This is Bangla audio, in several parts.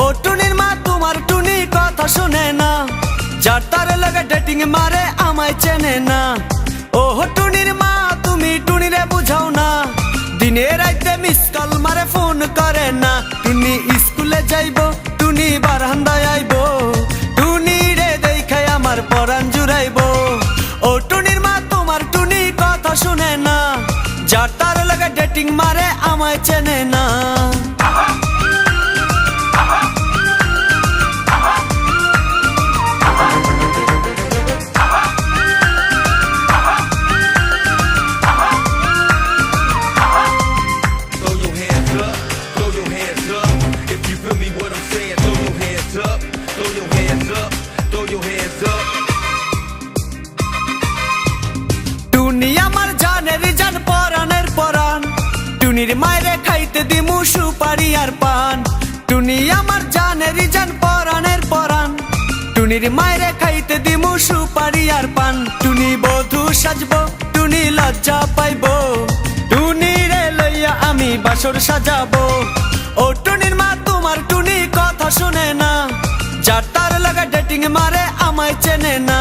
ও টুনির মা তোমার টুনি কথা শুনে না, যার তার লাগে ডেটিং মারে আমায় চেনে না। ও টুনির মা তুমি টুনিরে বুঝাও না, দিনে রাইতে মিস কল মারে ফোন করে না। টুনি স্কুলে যাইবো, টুনি বারান্দায় আইবো, টুনি রে দেখাই আমার পরাণ জুড়াইবো। ও টুনির মা তোমার টুনি কথা শুনে না, যার তার লাগে ডেটিং মারে আমায় চেনে না। টুনি আমার জানের জান পরাণের পরাণ, টুনির মায়েরে খাইতে দিমু সুপারি আর পান। টুনি আমার জানের জান পরাণের পরাণ, টুনির মায়েরে খাইতে দিমু সুপারি আর পান। টুনি বধূ সাজবো, টুনি লজ্জা পাইবো, টুনি রে লইয়া আমি বাসর সাজাবো। ও টুনির মা তোমার টুনি কথা শুনে না, যার তার লাগা ডেটিং মারে আমায় চেনে না।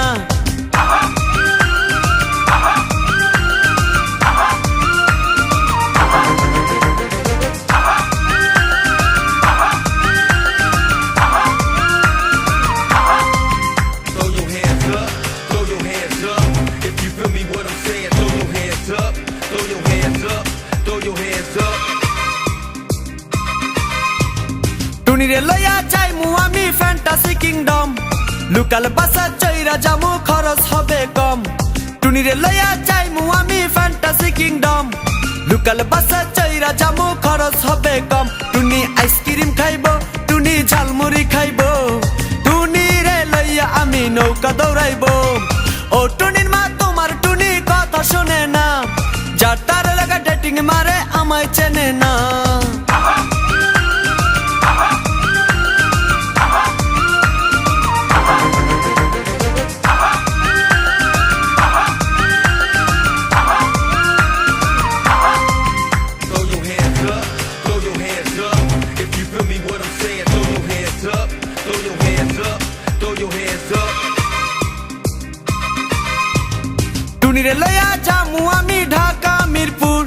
টুনিরে লইয়া যাইমু আমি ফ্যান্টাসি কিংডম, লোকাল বাসা চইরা যামু খরচ হবে কম। টুনিরে লইয়া যাইমু আমি ফ্যান্টাসি কিংডম, লোকাল বাসা চইরা যামু খরচ হবে কম। টুনি আইসক্রিম খাইবো, টুনি ঝালমুড়ি খাইবো, টুনি রে লইয়া আমি নৌকা দৌড়াইবো। ও টুনির মা তোমার টুনি কথা শুনে না, যার তার লাগা ডেটিং মারে আমায় চেনে না। টুনিরে লইয়া যামু আমি ঢাকা মিরপুর,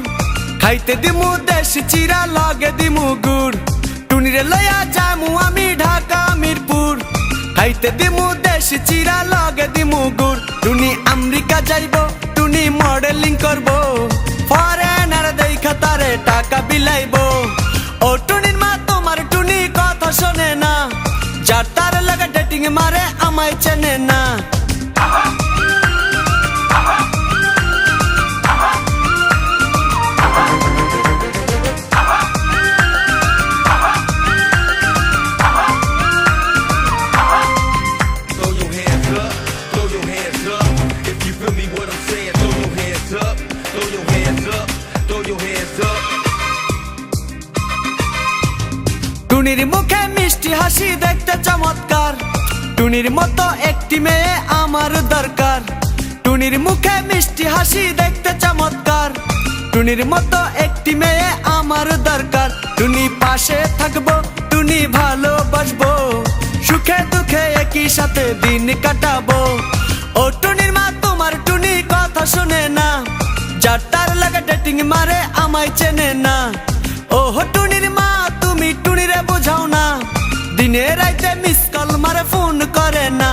খাইতে দিমু দেশি চিরা লগে দিমু গুড়। টুনিরে লইয়া যামু আমি ঢাকা মিরপুর, খাইতে দিমু দেশি চিরা লগে দিমু গুড়। টুনি আমেরিকা যাইবো, টুনি মডেলিং করবো, ফরেনার দেখা তারে টাকা বিলাইবো। ও টুনির মা তোমার টুনি কথা শোনে না, যার তার লাগা ডেটিং মারে আমায় চেনে না। টুনির মুখে মিষ্টি হাসি দেখতে চমৎকার, টুনির মতো একটি মেয়ে আমার দরকার। টুনির মুখে মিষ্টি হাসি দেখতে চমৎকার, টুনির মতো একটি মেয়ে আমার দরকার। টুনি পাশে থাকবো, টুনি ভালোবাসবো, সুখে দুঃখে একই সাথে দিন কাটাবো। ও টুনির মা তোমার টুনি কথা শুনে না, যার তার লাগা ডেটিং মারে আমায় চেনে না। ও টুনির মা তুমি টুনিরে বুঝাও না, দিনে রাইতে মিস কল মারে ফোন করে না।